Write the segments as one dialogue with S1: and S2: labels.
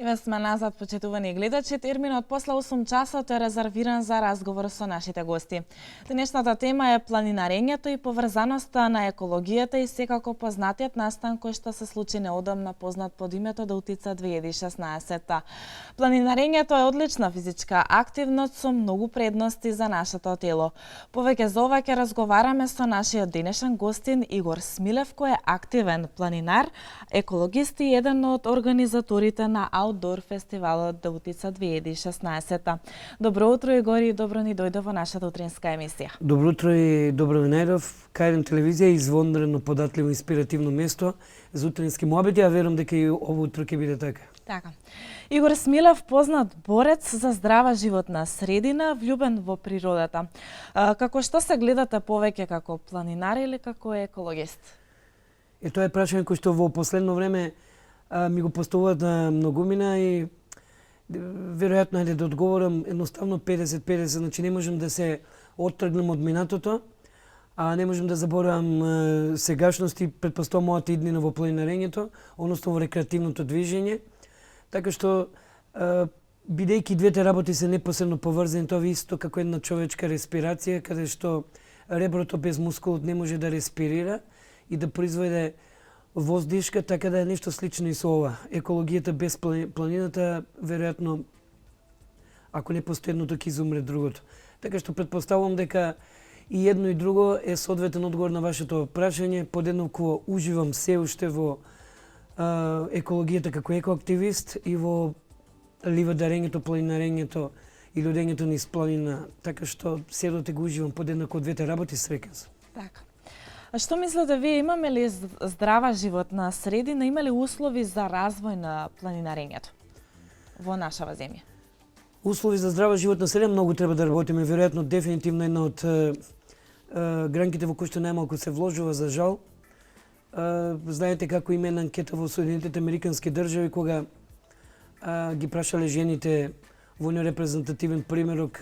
S1: Еве сме назад, почитувани гледачи. Терминот после 8 часот е резервиран за разговор со нашите гости. Денешната тема е планинарењето и поврзаноста на екологијата и секако познатиот настан кој што се случи неодамна познат под името Даутица 2016. Планинарењето е одлична физичка активност со многу предности за нашето тело. Повеќе за ова ќе разговараме со нашиот денешен гостин Игор Смилев, кој е активен планинар, екологист и еден од организаторите на Аутдор фестивалот Даутица 2016. Добро утро, Игор, и добро ни дојде во нашата утринска емисија.
S2: Добро утро и добро ви најдов. Кајден телевизија извонредно податливо инспиративно место за утрински муабети, а верувам дека и ово утро ќе биде така.
S1: Така. Игор Смилев, познат борец за здрава животна средина, влюбен во природата. Како што се гледате повеќе, како планинар или како екологист?
S2: Тоа е прашање кој што во последно време ми го поставуваат на многумина и веројатно да одговорам едноставно 50-50, значи не можем да се оттргнем од минатото, а не можем да заборавам сегашност и претпоставам мојата иднина во планинарењето, односно во рекреативното движење. Така што, бидејќи двете работи се непосредно поврзани, тоа е исто како една човечка респирација, каде што реброто без мускулот не може да респирира и да произведе воздишка, така да е нешто слично и со ова. Екологијата без планината, веројатно, ако не постои едното, ќе изумре другото. Така што претпоставувам дека и едно и друго е соодветен одговор на вашето прашање. Подеднакво уживам се уште во екологијата како екоактивист и во ливадарењето, планинарењето и лудењето низ планина. Така што седоте го уживам подеднакво двете работи, среќен сум.
S1: Така. А што мислите вие, имаме ли здрава животна средина, има ли услови за развој на планинарењето во нашава земја?
S2: Услови за здрава животна средина многу треба да работиме, веројатно дефинитивно една од гранките во кои што најмалку се вложува, за жал. Знаете како има една анкета во Соединетите Американски држави кога ги прашале жените во нерепрезентативен примерок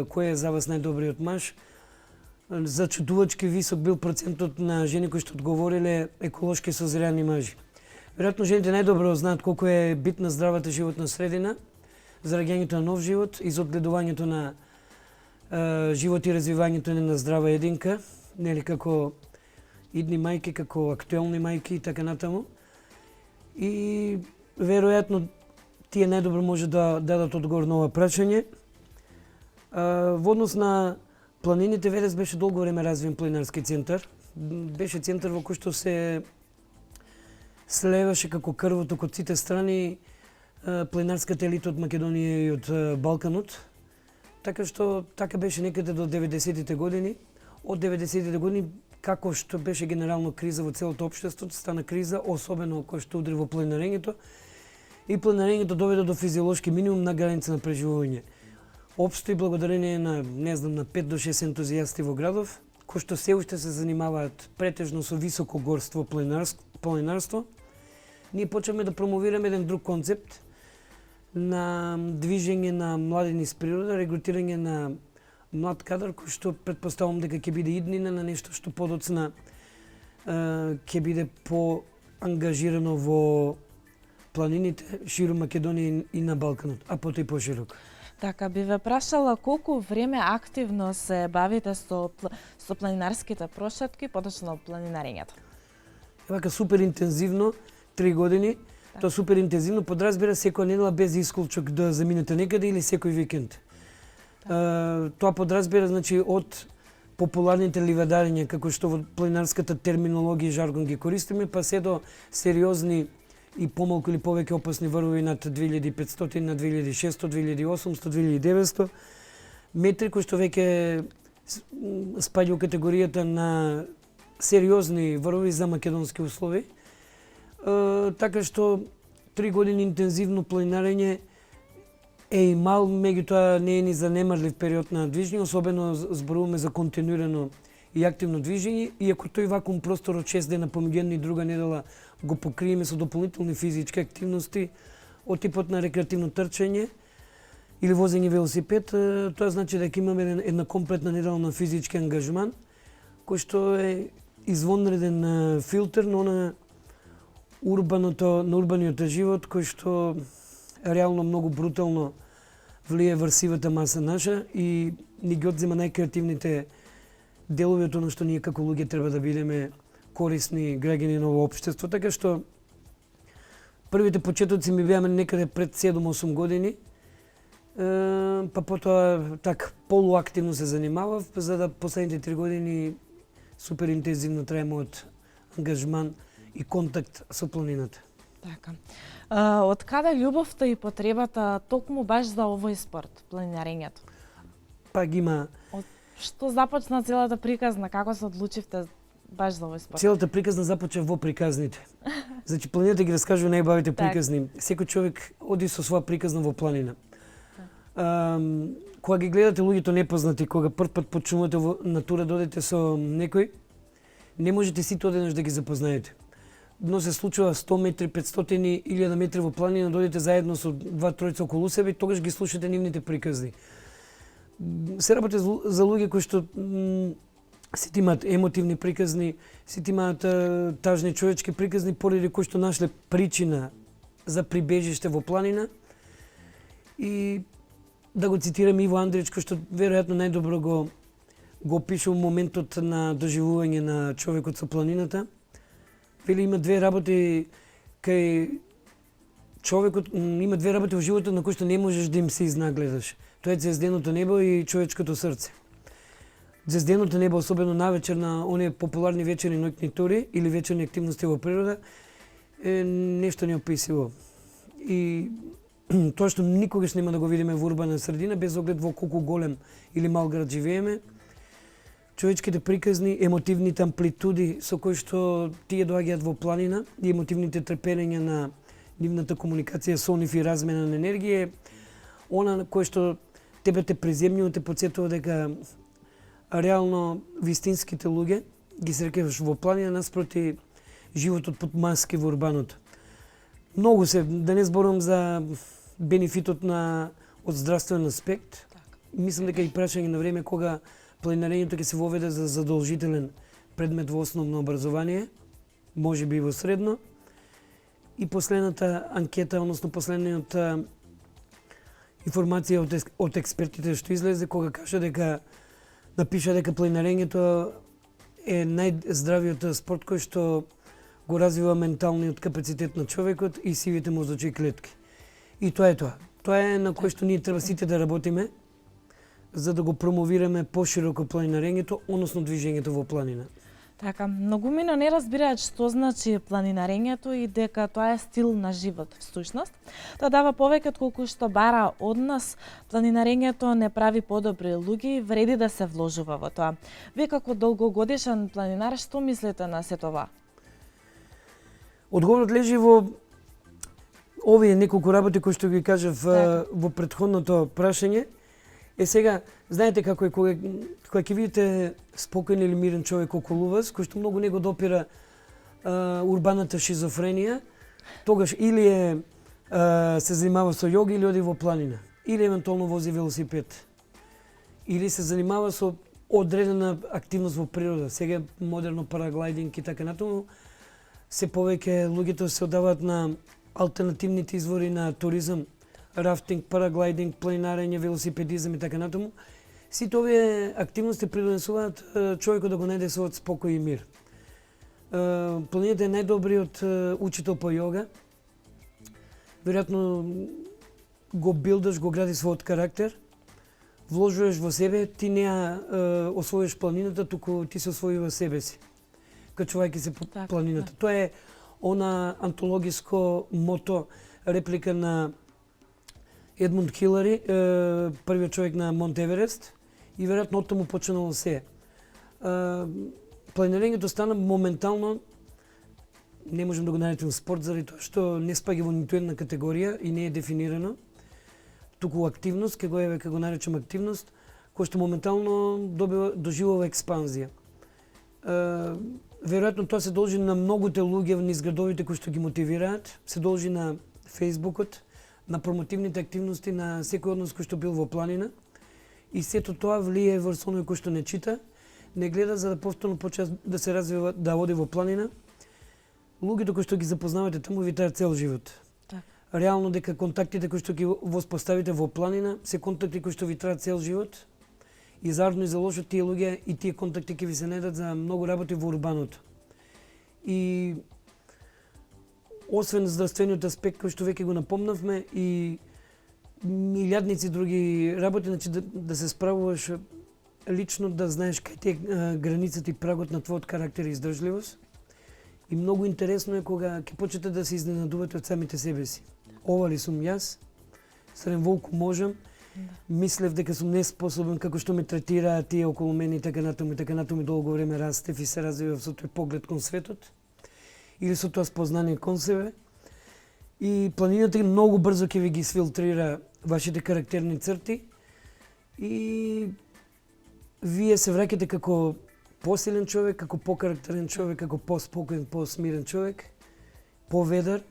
S2: кој е за вас најдобриот маж. Зачудувачки висок бил процентот на жени кои што одговориле еколошки созрени мажи. Веројатно жените најдобро знаат колку е битна здравата животна средина за раѓањето на нов живот и за одгледувањето на живот и развивањето на здрава единка, нели како идни мајки, како актуелни мајки и така натаму. И веројатно тие најдобро може да дадат одговор на ова прашање. Во однос на планините, ведес беше долго време развивен планинарски центар. Беше центар во кој што се слеваше како крвото од сите страни планинарската елита од Македонија и од Балканот. Така што така беше некаде до 90-тите години. Од 90-тите години, како што беше генерално криза во целото општество, стана криза, особено кој што удри во планинарењето. И планинарењето доведе до физиолошки минимум на граница на преживување. Опстои благодарение на, не знам, на 5 до 6 ентузијасти во градов, кои што се уште се занимаваат претежно со високо горство, планинарство. Ние почнеме да промовираме еден друг концепт на движење на млади низ природа, регрутирање на млад кадар, кој што претпоставувам дека ќе биде иднина на нешто што подоцна ќе биде поангажирано во планините, широм Македонија и на Балканот, а потоа и пошироко.
S1: Така, би ве прашала колку време активно се бавите со планинарските прошетки, поточно планинарењето?
S2: Вака супер интензивно, 3 години. Да. Тоа супер интензивно подразбира секоја недела без исклучок да заминете некаде или секој викенд. Да. Тоа подразбира, значи, од популарните ливадарења, како што во планинарската терминологија и жаргон ги користиме, па се до сериозни и помалку или повеќе опасни врвови над 2500, на 2600, 2800, 2900 метри, кои што веќе спаѓа у категоријата на сериозни врвови за македонски услови. Така што 3 години интензивно планинарење е имал, меѓутоа не е ни занемарлив период на движење, особено зборуваме за континуирано и активно движење, иако тој вакуум простор од 6 дена помеѓу една и друга недела го покриеме со дополнителни физички активности од типот на рекреативно трчање или возење велосипед, тоа значи дека имаме една комплетна недела на физички ангажман, кој што е извонреден филтер на урбаниот живот кој што реално многу брутално влие врз сивата маса наша и ни ги одзема најкреативните делови од оно што ние како луѓе треба да бидеме корисни граѓани на ово општество, така што првите почетоци ми беа некаде пред 7-8 години, па потоа така полуактивно се занимавав, за да последните 3 години супер интензивно трае мојот ангажман и контакт со планината.
S1: Така. Од каде љубовта и потребата токму баш за овој спорт, планинарењето?
S2: Пак има
S1: Што започна целата приказна, како се одлучивте баш за овој спорт?
S2: целата приказна започна во приказните. Значи планината ги раскажува најбавите
S1: Так.
S2: приказни. Секој човек оди со своја приказна во планина. Кога ги гледате луѓето непознати, кога прв пат почнувате во натура додете со некој, не можете сите одеднаш да ги запознаете. Но се случува 100 метри, 500 и 1000 метри во планина, додете заедно со 2-3 околу себе и тогаш ги слушате нивните приказни. Се работи за луѓе кои што сите имаат емотивни приказни, сите имаат тажни човечки приказни, поради кои што нашле причина за прибежиште во планина. И да го цитирам Иво Андрич, кој што веројатно најдобро го опишува моментот на доживување на човекот со планината. Вели има две работи кај човекот, има две работи во животот на кои што не можеш да им се изнагледаш. Тоа е ѕвезденото небо и човечкото срце. Ѕвезденото небо, особено навечер на оние популарни вечерни ноќни тури или вечерни активности во природа, е нешто неописиво. И тоа што никогаш нема да го видиме во урбана средина, без оглед во колку голем или мал град живееме, човечките приказни, емотивните амплитуди со кои што тие доаѓаат во планина и емотивните трперења на нивната комуникација со нив и размена на енергија, она на кое што тебе те приземњува, те потсетува дека реално вистинските луѓе ги среќаваш во планина наспроти животот под маски во урбаното. Многу се, да не зборувам за бенефитот од здравствен аспект. Мислам дека и прашање на време кога планинарењето ќе се воведе за задолжителен предмет во основно образование, може би и во средно. И последната анкета, односно последниот информација од експертите што излезе кога кажа дека напиша дека планинарењето е најздравиот спорт кој што го развива менталниот капацитет на човекот и сивите мозочни клетки. И тоа е тоа. Тоа е на кој што ние треба сите да работиме за да го промовираме пошироко планинарењето, односно движењето во планина.
S1: Така, многумина не разбираат што значи планинарењето и дека тоа е стил на живот. Всушност, тоа дава повеќе од колку што бара од нас. Планинарењето не прави подобри луѓе и вреди да се вложува во тоа. Вие како долгогодишен планинар, што мислите на сето ова?
S2: Одговорот лежи во овие неколку работи кои што ги кажав во претходното прашање. Сега, знаете како е кога ќе видите спокоен или мирен човек околу вас, кој што многу не го допира урбаната шизофренија, тогаш или се занимава со јога или оди во планина, или евентуално вози велосипед, или се занимава со одредена активност во природа. Сега модерно параглайдинг и така натаму, се повеќе луѓето се одаваат на алтернативните извори на туризам, рафтинг, параглайдинг, планинарење, велосипедизам и така натаму. Сите овие активности придонесуваат човекот да го најде својот спокој и мир. Планината е најдобриот учител по јога. Веројатно го билдаш, го гради својот карактер, вложуваш во себе, ти не освоиш планината, туку ти се освојува себе си, качувајќи се по планината. Тоа е она антологиско мото, реплика на Едмунд Хилари, првиот човек на Монт Еверест, и веројатно од таму почнало се. Планинарењето стана моментално, не можем да го наречем спорт, заради тоа што не спаѓа во ниту една категорија и не е дефинирано, туку активност, ке го наречем активност, кој што моментално доживува експанзија. Веројатно тоа се должи на многуте луѓе низ градовите кои што ги мотивираат, се должи на Фејсбукот, на промотивните активности на секој од нас кој што бил во планина, и сето тоа влие врз оној кој што не чита, не гледа за да повторно почне да се развива, да оди во планина. Луѓето кои што ги запознавате таму ви траат цел живот. реално дека контактите кои што ги воспоставите во планина се контакти кои што ви траат цел живот и заедно и за лошо тие луѓе и тие контакти ќе ви се најдат за многу работи во урбаното. И освен здравствениот аспект кој што веќе го напомнавме и милијадници други работи, значи да се справуваш лично, да знаеш кај ти е границата и прагот на твојот карактер и издржливост. И многу интересно е кога ќе почнете да се изненадувате од самите себе си. Ова ли сум јас? Срем волку можам? Мислев дека сум неспособен како што ме третираат тие околу мене и така натаму и долго време растев и се развивав со тој поглед кон светот или со тоа спознание кон себе. И планината многу брзо ќе ви ги сфилтрира вашите карактерни црти и вие се враќате како посилен човек, како покарактерен човек, како поспокоен, посмирен човек, поведар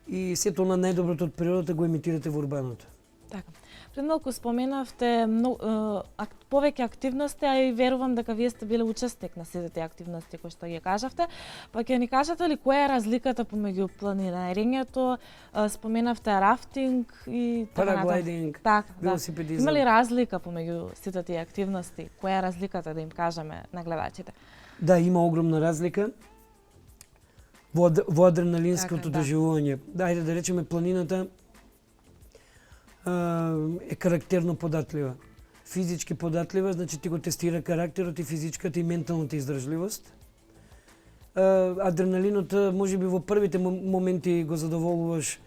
S2: и сето на најдоброто од природата го емитирате во урбаното.
S1: Така. Пред малку споменавте повеќе активности, а и верувам дека вие сте биле учесник на сите тие активности кои што ги кажавте. Па ќе ни кажете ли која е разликата помеѓу планинарењето, споменавте рафтинг и
S2: параглайдинг, велосипедизам.
S1: Има ли разлика помеѓу сите тие активности? Која е разликата да им кажеме на гледачите?
S2: Да, има огромна разлика во адреналинското доживување. Ајде да речеме планината е карактерно податлива. Физички податлива, значи ти го тестира карактерот и физичката и менталната издржливост. Адреналинот може би во првите моменти го задоволуваш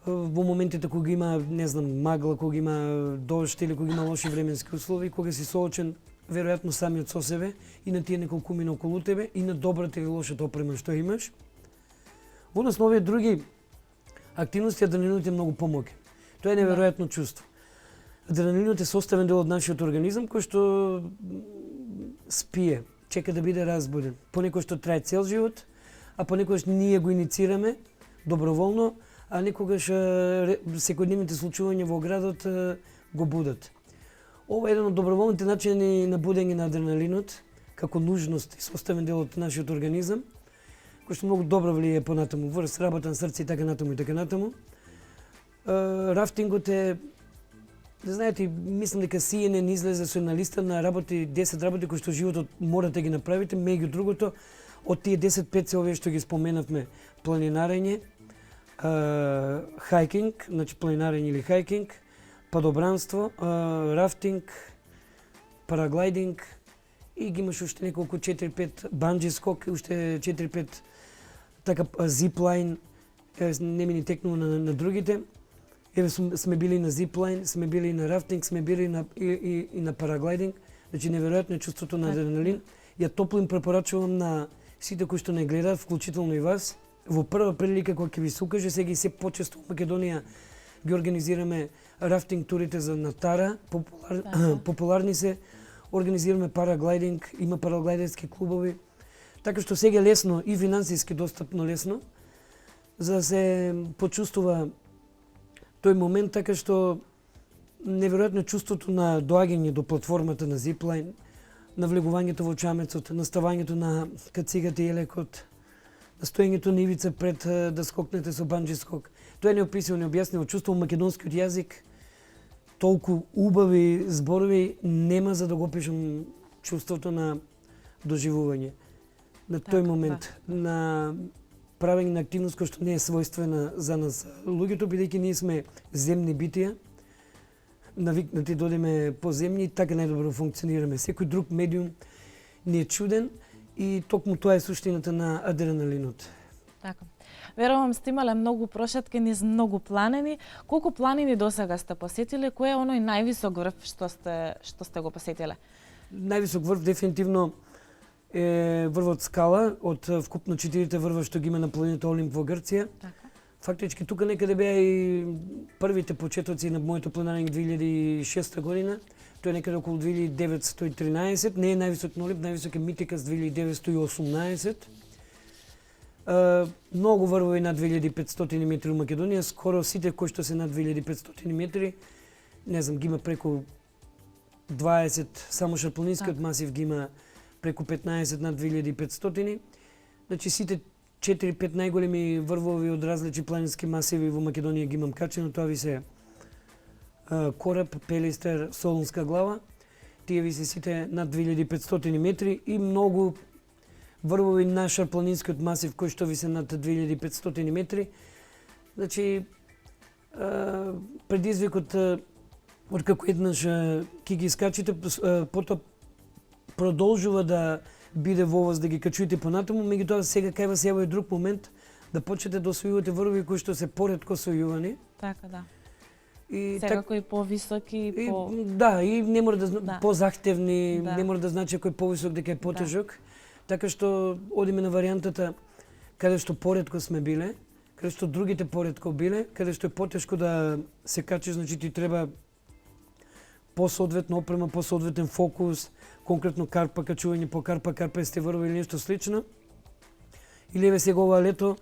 S2: во моментите кога има, не знам, магла, кога има дожд или кога има лоши временски услови, кога си соочен веројатно самиот со себе и на тие неколкумина околу тебе и на добрата или лошата опрема што имаш. Во однос на овие други активности адреналинот е многу помоќен. Тоа е неверојатно чувство. Адреналинот е составен дел од нашиот организам кој што спие, чека да биде разбуден. Понекогаш што трае цел живот, а понекогаш ние го иницираме доброволно, а некогаш секојдневните случувања во градот го будат. Ова е еден од доброволните начини на будење на адреналинот, како нужност и составен дел од нашиот организам, кој што многу добро влијае понатаму врз работа на срце и така натаму и така натаму. Рафтингот е, знаете, мислам дека CNN излезе со една листа на работи, 10 работи кои што животот мора да ги направите, меѓу другото, од тие 10 5 се овие што ги споменавме: планинарење, хајкинг, значи планинарење или хајкинг, падобранство, рафтинг, параглайдинг и ги имаш уште неколку 4-5 банџи скок, уште 4-5 така зиплайн, не ми ни текнува на другите. Еве сме били на зиплайн, сме били на рафтинг, сме били и на параглайдинг. Значи неверојатно е чувството на адреналин. Ја топло им препорачувам на сите кои што не гледаат, вклучително и вас. Во прва прилика кога ќе ви се укаже, сега и се почесто во Македонија ги организираме рафтинг турите за Натара, популарни се, организираме параглайдинг, има параглайдерски клубови. Така што сега лесно и финансиски достапно лесно, за да се почувствува тој момент, така што неверојатно чувството на доаѓање до платформата на зиплайн, навлегувањето во чамецот, наставањето на кацигата и елекот, настоењето на ивица пред да скокнете со банџи скок. Тоа е неописиво, необјаснимо чувство во македонскиот јазик. Толку убави зборови нема за да го опишам чувството на доживување на тој момент, на правење на активност која што не е својствена за нас луѓето, бидејќи ние сме земни битија, навикнати да одиме по земји и така најдобро функционираме. Секој друг медиум ни е чуден и токму тоа е суштината на адреналинот.
S1: Така. Верувам сте имале многу прошетки низ многу планини. Колку планини досега сте посетиле? Кој е оној највисок врв што сте го посетиле?
S2: Највисок врв дефинитивно е врвот Скала, од вкупно 4 врва што ги има на планината Олимп во Грција.
S1: Така.
S2: Фактички тука некаде беа и првите почетоци на моето планинарење 2006 година. Тоа е некаде околу 2913, не е највисок на Олимп, највисок е Митикас 2918. Многу врвови над 2500 метри во Македонија, скоро сите кои што се над 2500 метри, не знам, ги има преку 20, само шарпланинскиот масив ги има преку 15 над 2500. Значи сите 4-5 најголеми врвови од различни планински масиви во Македонија ги имам качено, тоа ви се Кораб, Пелистер, Солунска глава. Тие ви се сите над 2500 метри и многу врвови на шарпланинскиот масив кои што ви се над 2500 метри. Значи, предизвикот од како еднаш ќе ги искачите, потоа продолжува да биде во вас да ги качувате понатаму, меѓутоа сега кај вас јава и друг момент да почнете да освојувате врвови кои што се поретко освојувани.
S1: Така да.
S2: И
S1: Секако и повисоки и по...
S2: Да, и не мора да
S1: Да.
S2: позахтевни,
S1: Да.
S2: не мора да значи кој повисок дека е потежок. Така што одиме на варијантата каде што поретко сме биле, каде што другите поретко биле, каде што е потешко да се качи, значи ти треба посоодветна опрема, посоодветен фокус, конкретно карпа, качување по карпа, карпести врвови или нешто слично. Или еве сега ова лето,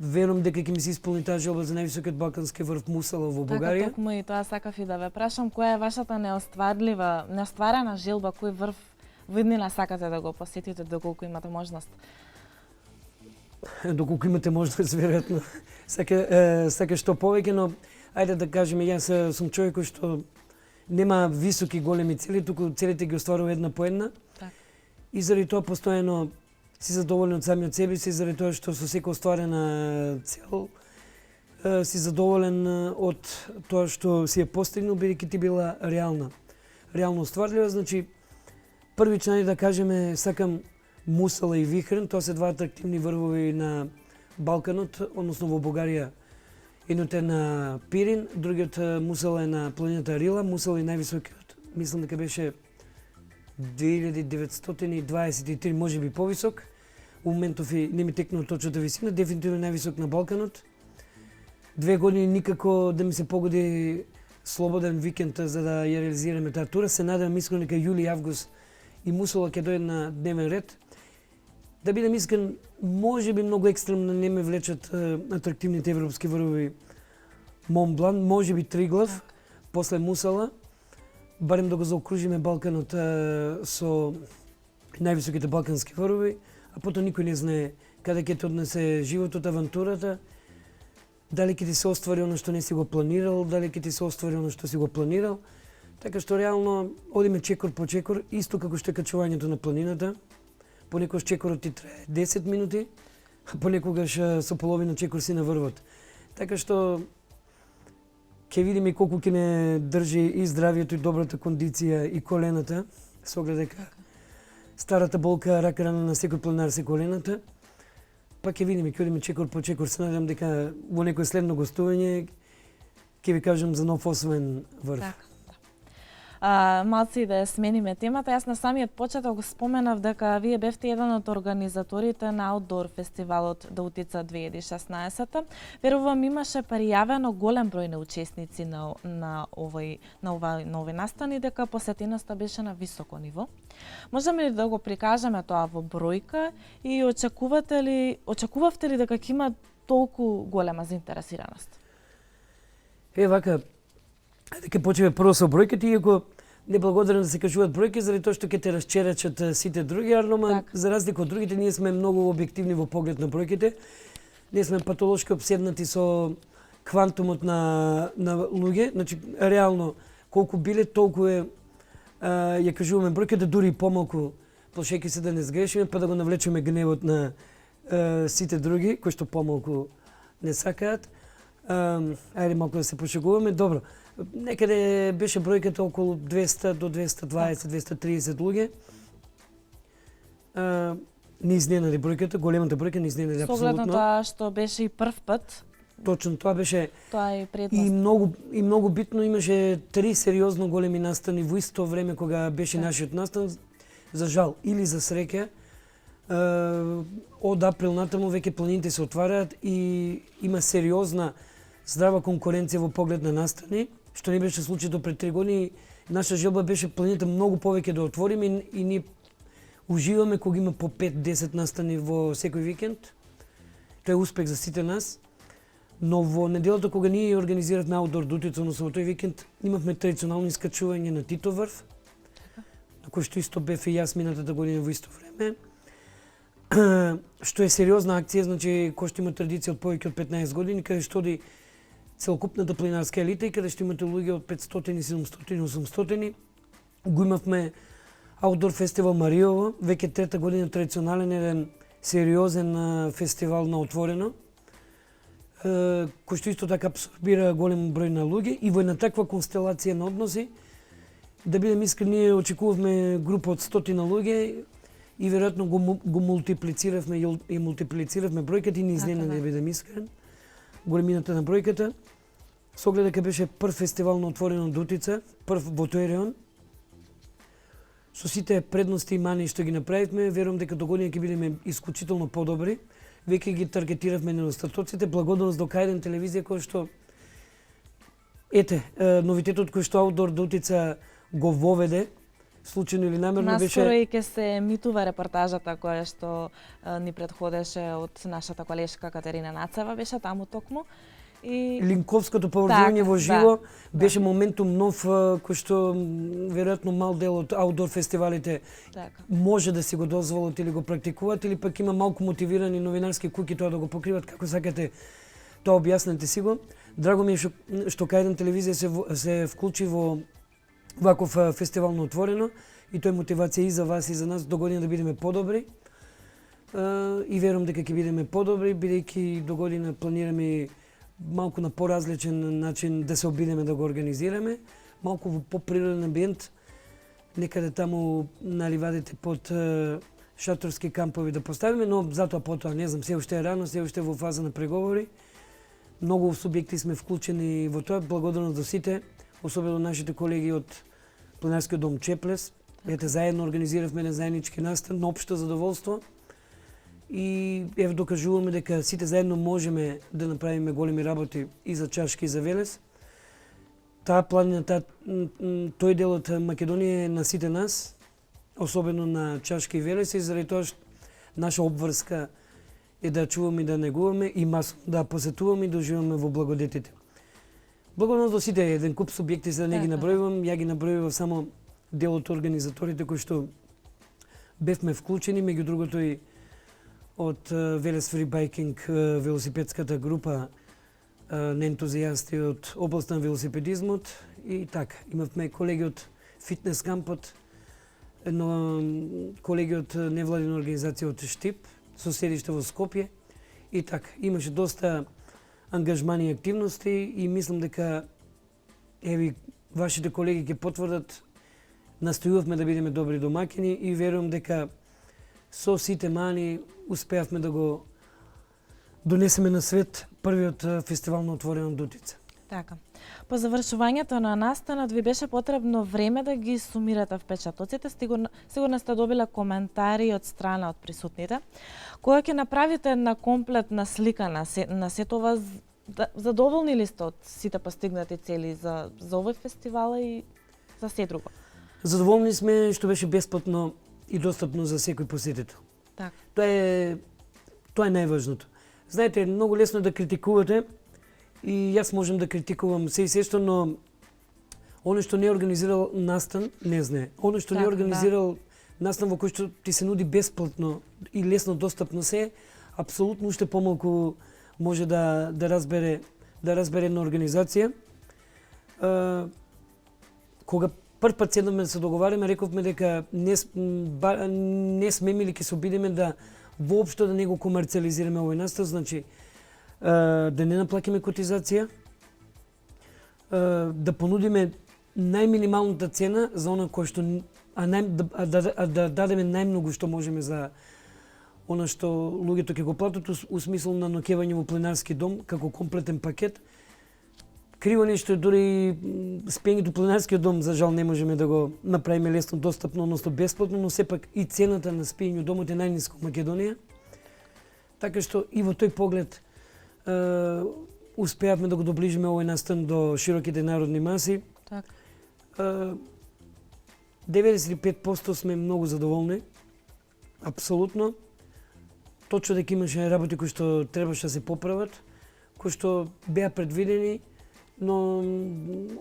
S2: верувам дека ќе ми се исполни таа желба за највисокиот балкански врв Мусала во Бугарија.
S1: Така, токму и тоа сакав и да ве прашам, која е вашата неостварена желба, кој врв во иднина сакате да го посетите доколку имате можност?
S2: Доколку имате можност, веројатно, сака што повеќе, но ајде да кажеме, јас сум човек кој што нема високи големи цели, туку целите ги остварува една по една.
S1: Так.
S2: И заради тоа постојано си задоволен од самиот себе си, заради тоа што со секоја остварена цел си задоволен од тоа што си е постигнал, бидејќи ти била реална. Реално остварлива, значи првично да кажеме, сакам Мусала и Вихрен, тоа се два атрактивни врвови на Балканот, односно во Бугарија. Едното е на Пирин, другиот Мусала е на планината Рила. Мусала е највисокиот, мислам дека беше 2923, може би повисок. У моментов и не ми текнува точната висина, дефинитивно највисок на Балканот. 2 години никако да ми се погоди слободен викенд за да ја реализираме таа тура. Се надевам искрено дека јули, август и Мусала ќе дојде на дневен ред. Да бидам искрен, може би многу екстремно не ме влечат атрактивните европски врвови Монблан, може би Триглав, после Мусала, барем да го заокружиме Балканот со највисоките балкански врвови, а потоа никој не знае каде ќе те однесе животот, авантурата, дали ќе ти се оствари оно што не си го планирал, дали ќе ти се оствари оно што си го планирал. Така што реално одиме чекор по чекор, исто како што е качувањето на планината. Понекогаш чекорот ти трае 10 минути, а понекогаш со половина чекор си на врвот. Така што ќе видиме колку ќе не држи и здравието и добрата кондиција и колената, со оглед дека старата болка рака рана на секој планинар се колената. Па ќе видиме, ќе одиме чекор по чекор, се надевам дека во некој следно гостување ќе ви кажам за нов освоен врв.
S1: Така. Малци да смениме темата. Јас на самиот почеток го споменав дека вие бевте еден од организаторите на аутдор фестивалот Да утица 2016. Верувам имаше пријавено голем број на учесници на овој настани, дека посетеноста беше на високо ниво. Можеме ли да го прикажеме тоа во бројка и очекувавте ли дека ќе има толку голема заинтересираност?
S2: Вака, дека почнеме прво со бројките, иако неблагодарно да се кажуваат бројки, заради тоа што ќе те расчерачат сите други, ама за разлика од другите, ние сме многу објективни во поглед на бројките. Ние сме патолошки обседнати со квантумот на луѓе, значи реално колку биле, толку е ја кажуваме бројките, дури и помалку, плашејќи се да не сгрешиме, па да го навлечеме гневот на сите други, кои што помалку не сакаат. Ајде малку да се пошегуваме. Добро, некаде беше бројката околу 200 до 220, 230 луѓе. Не изненади бројката, големата бројка не изненади апсолутно.
S1: Со оглед на тоа што беше и прв пат.
S2: Точно, тоа беше.
S1: Тоа е предност.
S2: И многу битно, имаше 3 сериозно големи настани во исто време кога беше нашиот настан. За жал или за среќа, од април натаму веќе планините се отвараат и има сериозна здрава конкуренција во поглед на настани, што не беше случајот пред 3 години. Наша желба беше планината многу повеќе да отвориме и ние уживаме кога има по 5-10 настани во секој викенд. Тоа е успех за сите нас. Но во неделата кога ние организиравме аутдор дутица, односно во тој викенд, имавме традиционално искачување на Тито врв, на кој што исто бев и јас минатата година во исто време. што е сериозна акција, значи кој што има традиција од повеќе од 15 години, каде што оди целокупната планинарска елита и каде што имате луѓе од 500, 700, 800. Го имавме Аутдор фестивал Мариово, веќе трета година традиционален еден сериозен фестивал на отворено, кој што исто така абсорбира голем број на луѓе и во една таква констелација на односи, да бидем искрени, ние очекувавме група од 100 луѓе и веројатно го мултиплициравме и мултиплициравме бројката и не изненади, да бидем искрен, големината на бројката. Со оглед дека беше прв фестивал на отворено од Утица, прв во тој реон. Со сите предности и мани што ги направивме, верувам дека до година ќе бидеме исклучително подобри. Веќе ги таргетиравме недостатоците, благодарност до Кајден телевизија која што новитетот кој што Аутдор до Утица го воведе, случајно или намерно беше...
S1: Наскоро и ќе се емитува репортажата која што ни предходеше од нашата колешка Катерина Нацева, беше таму токму. И
S2: Линковското поврзување во живо беше
S1: да.
S2: моментум нов кој што веројатно мал дел од аутдор фестивалите може да си го дозволат или го практикуваат, или пак има малку мотивирани новинарски куќи тоа да го покриват, како сакате тоа објаснете си го. Драго ми е што Кајден телевизија се вклучи во ваков фестивал на отворено и тоа е мотивација и за вас и за нас до година да бидеме подобри. И верувам дека ќе бидеме подобри, бидејќи до година планираме малку на поразличен начин да се обидеме да го организираме, малку во поприроден амбиент, некаде таму на ливадите под шаторски кампови да поставиме, но затоа потоа не знам, се уште е рано, се уште е во фаза на преговори. Многу субјекти сме вклучени во тоа, благодарност до сите, особено нашите колеги од Планинарскиот дом Чеплес. Ете, заедно организиравме на заеднички настан на општо задоволство. И еве докажуваме дека сите заедно можеме да направиме големи работи и за Чашки и за Велес. Таа планина, тој дел од Македонија е на сите нас, особено на Чашки и Велес, и заради тоа што наша обврска е да чуваме и да негуваме и масово да посетуваме и да уживаме во благодетите. Благодарност до сите, еден куп субјекти, за да не ги набројувам, ја ги набројував само дел од организаторите кои што бевме вклучени, меѓу другото и од Велес Фри Байкинг, велосипедската група на ентузијасти од област на велосипедизмот и така. Имавме колеги од фитнес кампот, колеги од невладина организација од Штип, со седиште во Скопје и така. Имаше доста ангажмани и активности и мислам дека еви вашите колеги ќе потврдат, настојувавме да бидеме добри домакини и верувам дека со сите мани успеавме да го донесеме на свет првиот фестивал на отворено од Утица.
S1: Така. По завршувањето на настанот ви беше потребно време да ги сумирате впечатоците, сигурно сте добиле коментари од страна од присутните. Кога ќе направите една комплетна слика на сето ова, задоволни ли сте од сите постигнати цели за овој фестивал и за се друго?
S2: Задоволни сме што беше бесплатно и достапно за секој посетител.
S1: Так.
S2: Тоа е најважното. Знаете, многу лесно да критикувате и јас можам да критикувам се и се што, но оно што не е организирал настан, не знае. Оно што не е организирал настан во кој што ти се нуди бесплатно и лесно достапно се, апсолутно уште помалку може да разбере една организација. Кога прв пат седнавме да се договараме, рековме дека не смеме или ќе се обидеме да воопшто да не го комерциализираме овој настан, значи да не наплакиме котизација, да понудиме најминималната цена за она кој што да дадеме најмногу што можеме за она што луѓето ќе го платат у смисла на ноќевање во пленарски дом како комплетен пакет. Криво нешто е дури спењето пленарскиот дом, за жал не можеме да го направиме лесно достапно, односно бесплатно, но сепак и цената на спењето домот е најниска во Македонија. Така што и во тој поглед успеавме да го доближиме овој настан до широките народни маси.
S1: Так.
S2: 95% сме многу задоволни. Апсолутно. Точно дека имаше работи кои што требаше да се поправат, кои што беа предвидени, но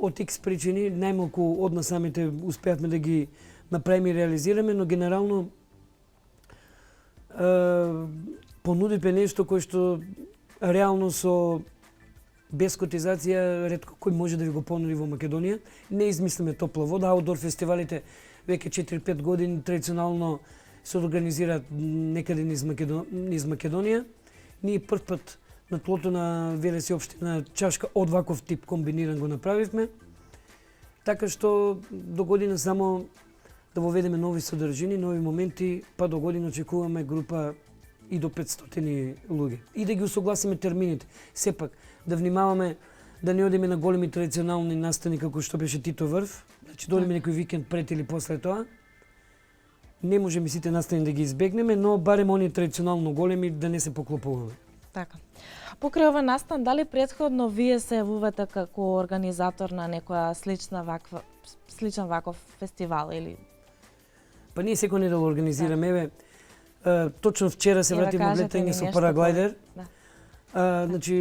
S2: од X причини, најмалку од нас самите успеавме да ги направиме и реализираме, но генерално понудивме нешто кој што реално со без котизација ретко кој може да ви го понуди во Македонија. Не измислиме топла вода, аутдор фестивалите веќе 4-5 години традиционално се организираат некаде низ Македонија. Ние прв пат на тлото на Велеси општина Чашка од ваков тип комбиниран го направивме. Така што до година само да воведеме нови содржини, нови моменти, па до година очекуваме група и до 500 луѓе. И да ги усогласиме термините. Сепак, да внимаваме да не одиме на големи традиционални настани како што беше Тито Врв. Значи, додиме некој викенд пред или после тоа. Не можеме сите настани да ги избегнеме, но барем оние традиционално големи да не се поклопуваме.
S1: Така. Покрај ова настан, дали претходно вие се јавувате како организатор на некоја сличен ваков фестивал или?
S2: Па ние секој недела организираме. Еве, точно вчера се вративме од летање со параглайдер.
S1: Да.
S2: Значи,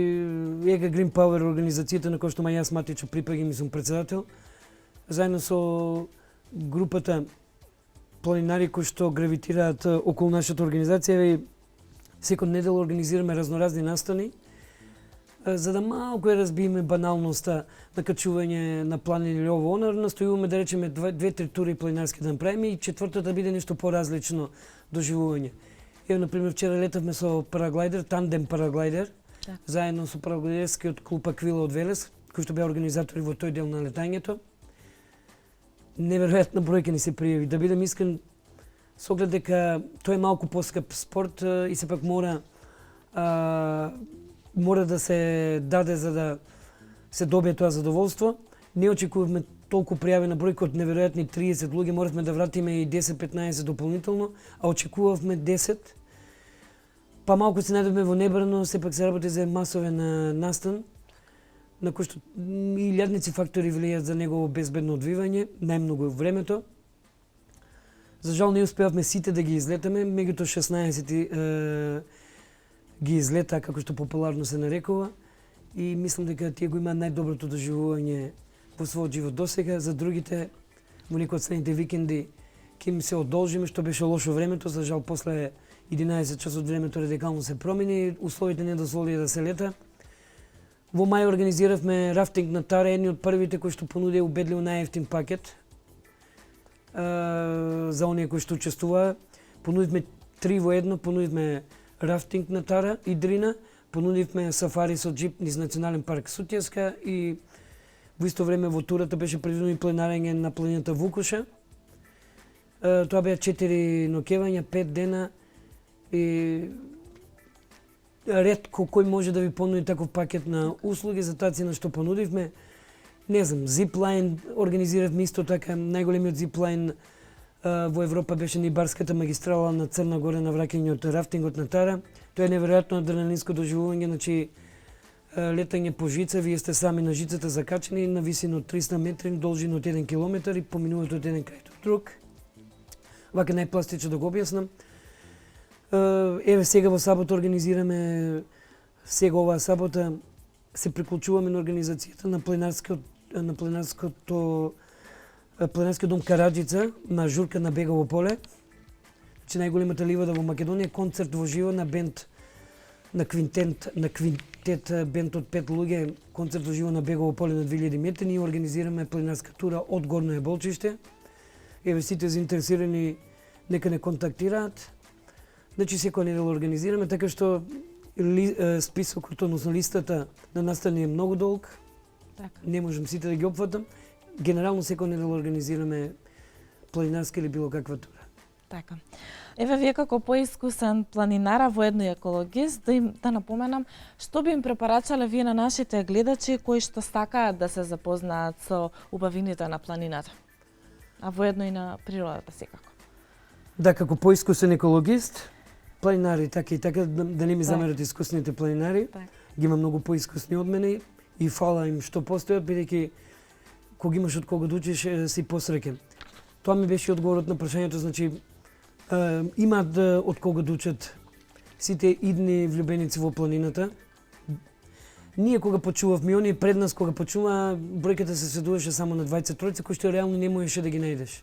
S2: ЕГА Green Power организацијата на која што јас Матичо припагам и сум председател, заедно со групата планинари кои што гравитираат околу нашата организација, секој недела организираме разноразни настани, за да малку ја разбиеме баналноста на качување на планини или ово оно, настојуваме да речеме 2-3 тури планинарски да направиме и четвртата биде нешто поразлично доживување. Ево, например, вчера летавме со параглайдер, тандем параглайдер, заедно со параглайдерскиот клуб Аквила од Велес, кои што беа организатори во тој дел на летањето. Неверојатна бројка ни се пријави. Да бидам искрен, со оглед дека тој е малку поскап спорт и сепак мора да се даде за да се добие тоа задоволство. Не очекувавме толку пријавена бројка од неверојатни 30 луѓе, моравме да вратиме и 10-15 дополнително, а очекувавме 10. Па малку се најдовме во небрано, сепак се работи за масовен настан, на кој што и илјадници фактори влијаат за негово безбедно одвивање, најмногу е времето. За жал не успеавме сите да ги излетаме, меѓутоа 16 ги излета, како што популарно се нарекува, и мислам дека тие го имаат најдоброто доживување во својот живот досега. За другите, во некои од следните викенди, ќе им се одолжиме, што беше лошо времето, за жал после 11 часот времето радикално се промени, условите не дозволија да се лета. Во мај организиравме рафтинг на Тара, едни од првите кои што понудија убедливо најевтин пакет за оние кои што учествуваа. Понудивме 3 во 1, понудивме рафтинг на Тара и Дрина, понудивме сафари со джип низ Национален парк Сутјеска и во исто време во турата беше предвидено и планинарење на планината Вукуша. Тоа беа 4 ноќевања, 5 дена и ретко кој може да ви понуди таков пакет на услуги за таа цена што понудивме. Не знам, зиплайн организиравме исто така, најголемиот зиплайн во Европа беше на Ибарската магистрала на Црна Гора на враќање од рафтингот на Тара. Тоа е неверојатно адреналинско доживување, значи летање по жица, вие сте сами на жицата закачени на висина од 300 метри, должина од 1 километар и поминувате од еден крај до друг. Вака најпластично да го објаснам. Еве сега во сабота организираме, сега оваа сабота се приклучуваме на организацијата на пленарскиот дом Караджица на журка на Бегово поле. Че најголемата ливада во Македонија, концерт во живо на бенд на квинтет бенд од 5 луѓе, концерт во живо на Бегово поле на 2000 метри. Ние организираме пленарска тура од Горно Еболчиште. Еве сите заинтересирани нека не контактираат. Значи секоја недела организираме, така што списокот, односно листата на настани е многу долг.
S1: Така.
S2: Не можам сите да ги опфатам. Генерално секоја недела организираме планинарска или било каква тура.
S1: Така. Еве вие како поискусен планинар, а воедно и екологист, да напоменам, што би им препорачале вие на нашите гледачи кои што сакаат да се запознаат со убавините на планината, а воедно и на природата секако.
S2: Да, како поискусен екологист, планинари, така и така, да не ми замерат искусните планинари, ги има многу поискусни од мене и фала им што постојат, бидејќи кога имаш од кого да учиш, си посреќен. Тоа ми беше одговорот на прашањето, значи имаат од кого да учат сите идни влюбеници во планината. Ние кога почувавме, и оние пред нас кога почува, бројката се сведуваше само на 23 кои што реално не можеше да ги најдеш.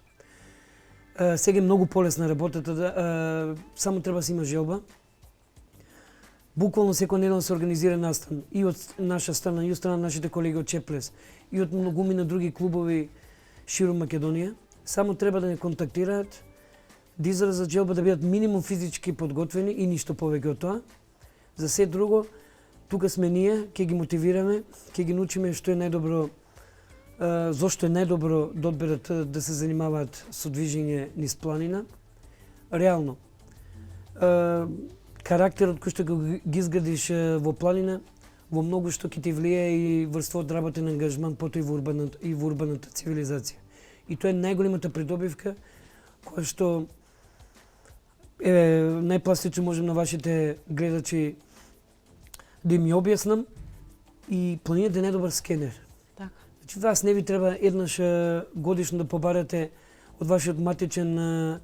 S2: Сега е многу полесна работата, само треба да се има желба. Буквално секоја недела се организира настан и од наша страна, и од страна на нашите колеги од Чеплес, и од многумина други клубови широм Македонија. Само треба да не контактираат, да изразат желба да бидат минимум физички подготвени и ништо повеќе од тоа. За се друго, тука сме ние, ќе ги мотивираме, ќе ги научиме што е најдобро, зошто е најдобро да одберат да се занимаваат со движење низ планина. Реално, карактерот кој што ги изградиш во планина, во многу што ќе ти влијае и врз твојот работен ангажман потоа и во урбаната цивилизација. И тоа е најголемата придобивка која што најпластично можем на вашите гледачи да им ја објаснам. И планината е најдобар скенер.
S1: Така.
S2: Значи, вас не ви треба еднаш годишно да побарате од вашиот матичен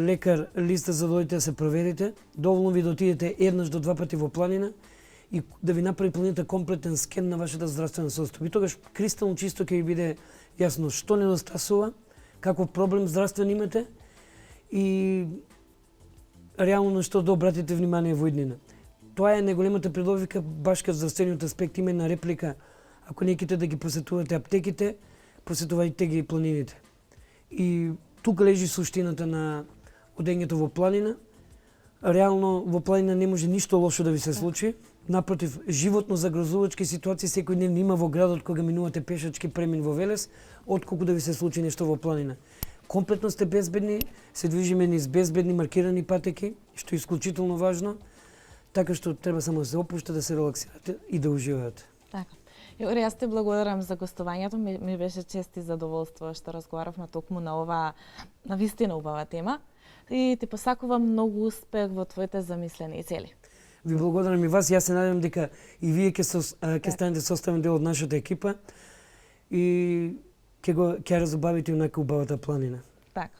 S2: лекар листа за да дојдете да се проверите. Доволно ви да отидете еднаш до два пати во планина и да ви направи планината комплетен скен на вашата здравствена состојба. И тогаш кристално чисто ќе ви биде јасно што недостасува, каков проблем здравствен имате и реално на што да обратите внимание во иднина. Тоа е најголемата придобивка баш кај здравствениот аспект, имена реплика. Ако неките да ги посетувате аптеките, посетувајте ги планините. И тука лежи суштината на одењето во планина. Реално во планина не може ништо лошо да ви се случи. Напротив, животно загрозувачки ситуации секој ден има во градот кога минувате пешачки премин во Велес, отколку да ви се случи нешто во планина. Комплетно сте безбедни, се движиме низ безбедни маркирани патеки, што е исклучително важно, така што треба само да се опушта, да се релаксирате и да уживате.
S1: Така. Јори, јас те благодарам за гостувањето, ми беше чест и задоволство што разговаравме токму на оваа навистина убава тема и ти посакувам многу успех во твоите замислени цели.
S2: Ви благодарам и вас, јас се надевам дека и вие ќе станете составен дел од нашата екипа и ќе разубавите унака убавата планина.
S1: Така.